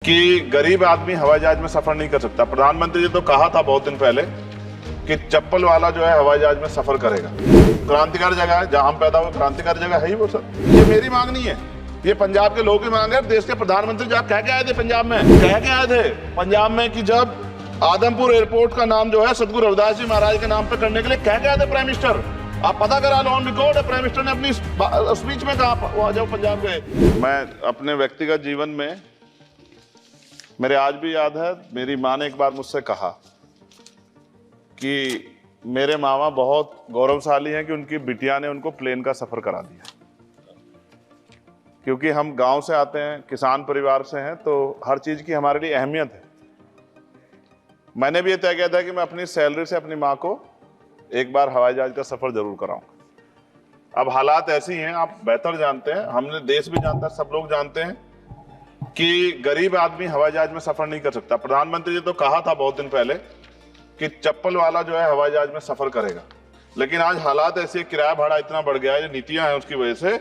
कि गरीब आदमी हवाई जहाज में सफर नहीं कर सकता। प्रधानमंत्री जी तो कहा था बहुत दिन पहले कि चप्पल वाला जो है हवाई जहाज में सफर करेगा। क्रांतिकारी जगह है, जहां हम पैदा हुए क्रांतिकारी जगह है ही वो सर। ये मेरी मांग नहीं है, ये पंजाब के लोगों की मांग है। देश के प्रधानमंत्री जब कह के आए थे पंजाब में, कह के आए थे पंजाब में कि जब आदमपुर एयरपोर्ट का नाम जो है सतगुरु रविदास जी महाराज के नाम पे करने के लिए कह के आए थे प्राइम मिनिस्टर। आप पता करा लो, ऑन रिकॉर्ड है, प्राइम मिनिस्टर ने अपनी स्पीच में कहा वहां जब पंजाब गए। मैं अपने व्यक्तिगत जीवन में, मेरे आज भी याद है, मेरी माँ ने एक बार मुझसे कहा कि मेरे मामा बहुत गौरवशाली हैं कि उनकी बिटिया ने उनको प्लेन का सफर करा दिया। क्योंकि हम गांव से आते हैं, किसान परिवार से हैं, तो हर चीज की हमारे लिए अहमियत है। मैंने भी ये तय किया था कि मैं अपनी सैलरी से अपनी माँ को एक बार हवाई जहाज का सफर जरूर कराऊंगा। अब हालात ऐसी हैं, आप बेहतर जानते हैं, हमने देश भी जानता है, सब लोग जानते हैं कि गरीब आदमी हवाई जहाज में सफर नहीं कर सकता। प्रधानमंत्री जी तो कहा था बहुत दिन पहले कि चप्पल वाला जो है हवाई जहाज में सफर करेगा, लेकिन आज हालात ऐसे, किराया भाड़ा इतना बढ़ गया है, ये नीतियां हैं उसकी वजह से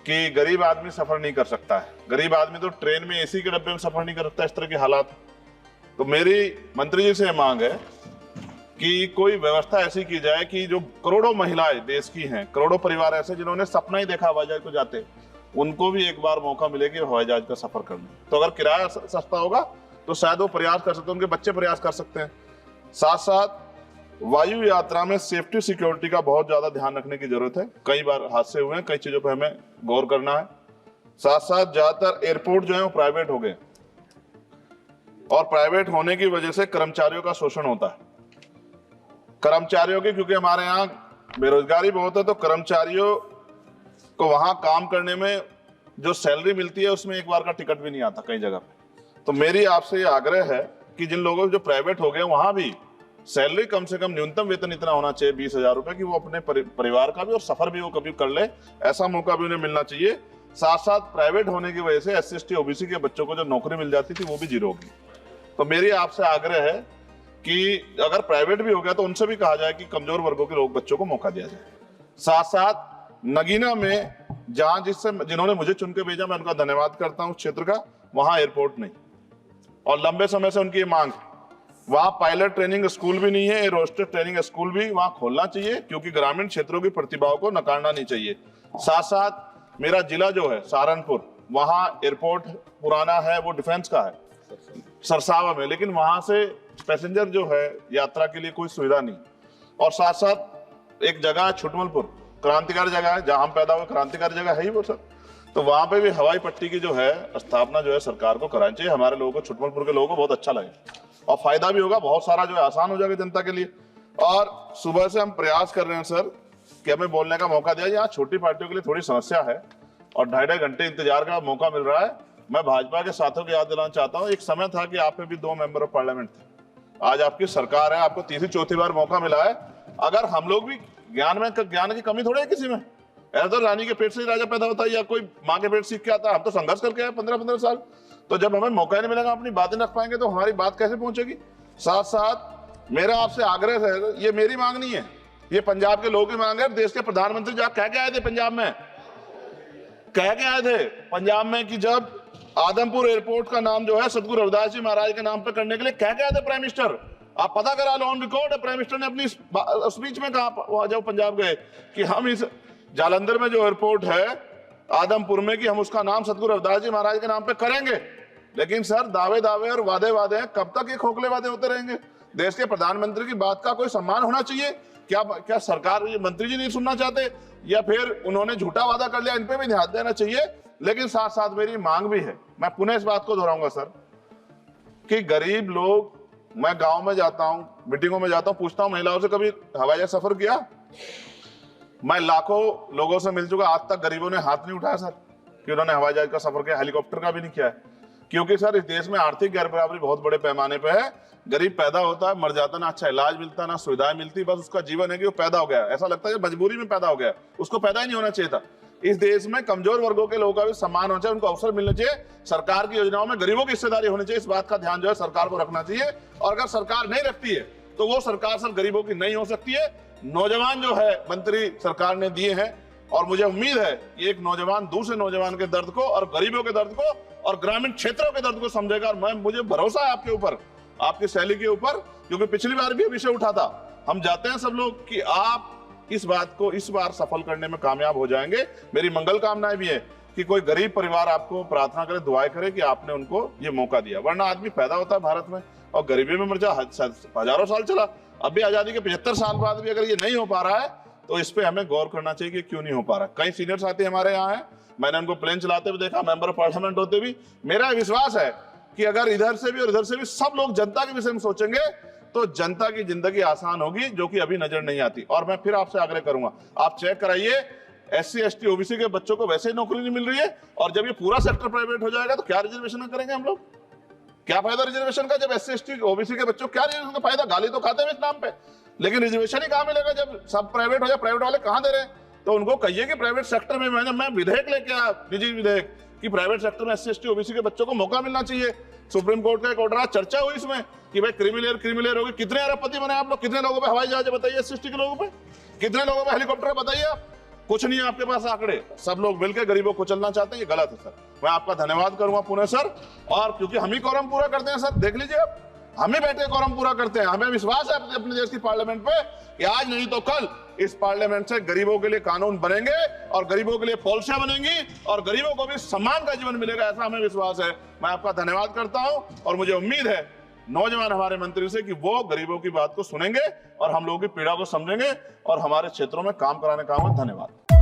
कि गरीब आदमी सफर नहीं कर सकता है। गरीब आदमी तो ट्रेन में एसी के डब्बे में सफर नहीं कर सकता, इस तरह के हालात। तो मेरी मंत्री जी से मांग है कि कोई व्यवस्था ऐसी की जाए कि जो करोड़ों महिलाएं देश की हैं, करोड़ों परिवार ऐसे जिन्होंने सपना ही देखा हवाई जहाज को जाते, उनको भी एक बार मौका मिले कि हवाई जहाज का सफर करने। तो अगर किराया सस्ता होगा तो शायद वो प्रयास कर सकते हैं, उनके बच्चे प्रयास कर सकते हैं। साथ साथ वायु यात्रा में सेफ्टी सिक्योरिटी का बहुत ज्यादा ध्यान रखने की जरूरत है। कई बार हादसे हुए हैं, कई चीजों पर हमें गौर करना है। साथ साथ ज्यादातर एयरपोर्ट जो है वो प्राइवेट हो गए और प्राइवेट होने की वजह से कर्मचारियों का शोषण होता है। कर्मचारियों की, क्योंकि हमारे यहाँ बेरोजगारी बहुत है, तो कर्मचारियों को वहां काम करने में जो सैलरी मिलती है उसमें एक बार का टिकट भी नहीं आता कई जगह पे। तो मेरी आपसे ये आग्रह है कि जिन लोगों जो प्राइवेट हो गए वहां भी सैलरी कम से कम न्यूनतम वेतन इतना होना चाहिए 20,000 रुपए, कि वो अपने परिवार का भी और सफर भी वो कभी कर ले, ऐसा मौका भी उन्हें मिलना चाहिए। साथ साथ प्राइवेट होने की वजह से SC ST OBC के बच्चों को जो नौकरी मिल जाती थी वो भी जीरो होगी। तो मेरी आपसे आग्रह है कि अगर प्राइवेट भी हो गया तो उनसे भी कहा जाए कि कमजोर वर्गों के लोग बच्चों को मौका दिया जाए। साथ साथ नगीना में जहां जिन्होंने मुझे चुन के भेजा, मैं उनका धन्यवाद करता हूं, उस क्षेत्र का, वहां एयरपोर्ट नहीं, और लंबे समय से उनकी मांग, वहां पायलट ट्रेनिंग स्कूल भी नहीं है, एरोस्टेट ट्रेनिंग स्कूल भी वहां खोलना चाहिए, क्योंकि ग्रामीण क्षेत्रों की प्रतिभाओं को नकारना नहीं चाहिए। साथ साथ मेरा जिला जो है सहारनपुर, वहां एयरपोर्ट पुराना है, वो डिफेंस का है सरसावा में, लेकिन वहां से पैसेंजर जो है यात्रा के लिए कोई सुविधा नहीं। और साथ साथ एक जगह छुटमलपुर, क्रांतिकारी जगह है, जहां हम पैदा हुए क्रांतिकारी जगह है ही वो सर। तो वहां पे भी हवाई पट्टी की जो है स्थापना जो है सरकार को करानी चाहिए। हमारे लोगों को, छुटमलपुर के लोगों को बहुत अच्छा लगे और फायदा भी होगा, बहुत सारा जो है आसान हो जाएगा जनता के लिए। और सुबह से हम प्रयास कर रहे हैं सर कि हमें बोलने का मौका दिया। यहाँ छोटी पार्टियों के लिए थोड़ी समस्या है और 2.5 घंटे इंतजार का मौका मिल रहा है। मैं भाजपा के साथियों को याद दिलाना चाहता हूँ, एक समय था कि आप में भी 2 मेंबर ऑफ पार्लियामेंट थे, आज आपकी सरकार है, आपको तीसरी चौथी बार मौका मिला है। अगर हम लोग भी ज्ञान की कमी थोड़ी है किसी में, ऐसा तो रानी के पेट से ही राजा पैदा होता है या कोई माँ के पेट सीख के आता है। हम तो संघर्ष करके आए 15-15 साल, तो जब हमें मौका नहीं मिलेगा, अपनी बातें रख पाएंगे तो हमारी बात कैसे पहुंचेगी। साथ साथ मेरा आपसे आग्रह है, ये मेरी मांग नहीं है, ये पंजाब के लोगों की मांग है। देश के प्रधानमंत्री जब कह के आए थे पंजाब में, कह के आए थे पंजाब में कि जब आदमपुर एयरपोर्ट का नाम जो है सतगुरु रविदास जी महाराज के नाम पे करने के लिए कह के आए थे प्राइम मिनिस्टर। आप पता करा लो, ऑन रिकॉर्ड है, प्राइम मिनिस्टर ने अपनी स्पीच में कहा वहां जब पंजाब गए कि हम इस जालंधर में जो एयरपोर्ट है आदमपुर में, कि हम उसका नाम सतगुरु रविदास जी महाराज के नाम पे करेंगे। लेकिन सर दावे और वादे हैं, कब तक ये खोखले वादे होते रहेंगे। देश के प्रधानमंत्री की बात का कोई सम्मान होना चाहिए। क्या सरकार, ये मंत्री जी नहीं सुनना चाहते, या फिर उन्होंने झूठा वादा कर लिया, इन पे भी ध्यान देना चाहिए। लेकिन साथ साथ मेरी मांग भी है, मैं पुनः इस बात को दोहराऊंगा सर, कि गरीब लोग, मैं गांव में जाता हूं, मीटिंगों में जाता हूं, पूछता हूं महिलाओं से, कभी हवाई जहाज सफर किया? मैं लाखों लोगों से मिल चुका, आज तक गरीबों ने हाथ नहीं उठाया सर कि उन्होंने हवाई जहाज का सफर किया, हेलीकॉप्टर का भी नहीं किया है। क्योंकि सर इस देश में आर्थिक गैर बराबरी बहुत बड़े पैमाने पे है। गरीब पैदा होता है, मर जाता, ना अच्छा इलाज मिलता, ना सुविधाएं मिलती, बस उसका जीवन है कि वो पैदा हो गया, ऐसा लगता है मजबूरी में पैदा हो गया, उसको पैदा ही नहीं होना चाहिए था। इस देश में कमजोर वर्गों के लोगों का भी सम्मान होना चाहिए, उनको अवसर मिलना चाहिए। सरकार की योजनाओं में गरीबों की हिस्सेदारी होनी चाहिए, इस बात का ध्यान जो है सरकार को रखना चाहिए। और अगर सरकार नहीं रखती है तो वो सरकार सर गरीबों की नहीं हो सकती है। नौजवान जो है मंत्री सरकार ने दिए हैं, और मुझे उम्मीद है कि एक नौजवान दूसरे नौजवान के दर्द को और गरीबों के दर्द को और ग्रामीण क्षेत्रों के दर्द को समझेगा। और मुझे भरोसा है आपके ऊपर, आपकी शैली के ऊपर, क्योंकि पिछली बार भी विषय उठा था। हम जाते हैं सब लोग कि आप इस बात को इस बार सफल करने में कामयाब हो जाएंगे। मेरी मंगल कामनाएं भी है कि कोई गरीब परिवार आपको प्रार्थना करे, दुआएं करे कि आपने उनको ये मौका दिया। वरना आदमी पैदा होता है भारत में और गरीबी में मर जा, हजारों साल चला। अभी आजादी के 75 साल बाद भी अगर ये नहीं हो पा रहा है तो इस पे हमें गौर करना चाहिए कि क्यों नहीं हो पा रहा। कई सीनियर साथी हमारे यहाँ हैं, मैंने उनको प्लेन चलाते हुए देखा, मेंबर ऑफ पार्लियामेंट होते भी। मेरा विश्वास है कि अगर इधर से भी और इधर से भी सब लोग जनता के विषय में सोचेंगे तो जनता की जिंदगी आसान होगी, जो कि अभी नजर नहीं आती। और मैं फिर आपसे आग्रह करूंगा, आप चेक कराइए, SC ST OBC के बच्चों को वैसे ही नौकरी नहीं मिल रही है, और जब ये पूरा सेक्टर प्राइवेट हो जाएगा तो क्या रिजर्वेशन करेंगे हम लोग? क्या फायदा रिजर्वेशन का? जब SC ST OBC के बच्चों क्या रिजर्वेशन का फायदा? गाली तो खाते हैं इस नाम पे, लेकिन रिजर्वेशन ही कहां मिलेगा जब सब प्राइवेट हो जाए? प्राइवेट वाले कहां दे रहे हैं? तो उनको कहिए कि प्राइवेट सेक्टर में मैं विधेयक लेके आया, निजी विधेयक, कि प्राइवेट सेक्टर में SC ST OBC के बच्चों को मौका मिलना चाहिए। सुप्रीम कोर्ट का एक ऑर्डर आज चर्चा हुई इसमें कि भाई क्रिमिलेयर होगी। कितने अरबपति बने आप लोग? कितने लोगों पे हवाई जहाज बताइए? SC ST के लोगों पे कितने लोगों पे हेलीकॉप्टर बताइए? आप कुछ नहीं है आपके पास आंकड़े। सब लोग मिलकर गरीबों को चलना चाहते हैं, ये गलत है सर। मैं आपका धन्यवाद करूंगा पुणे सर, और क्योंकि हम ही कोरम पूरा करते हैं सर, देख लीजिए आप, हम ही बैठे कोरम पूरा करते हैं। हमें विश्वास है अपने देश की पार्लियामेंट पे कि आज नहीं तो कल इस पार्लियामेंट से गरीबों के लिए कानून बनेंगे और गरीबों के लिए पॉलिसियां बनेंगी और गरीबों को भी सम्मान का जीवन मिलेगा, ऐसा हमें विश्वास है। मैं आपका धन्यवाद करता हूं और मुझे उम्मीद है नौजवान हमारे मंत्री से कि वो गरीबों की बात को सुनेंगे और हम लोगों की पीड़ा को समझेंगे और हमारे क्षेत्रों में काम कराने का। धन्यवाद।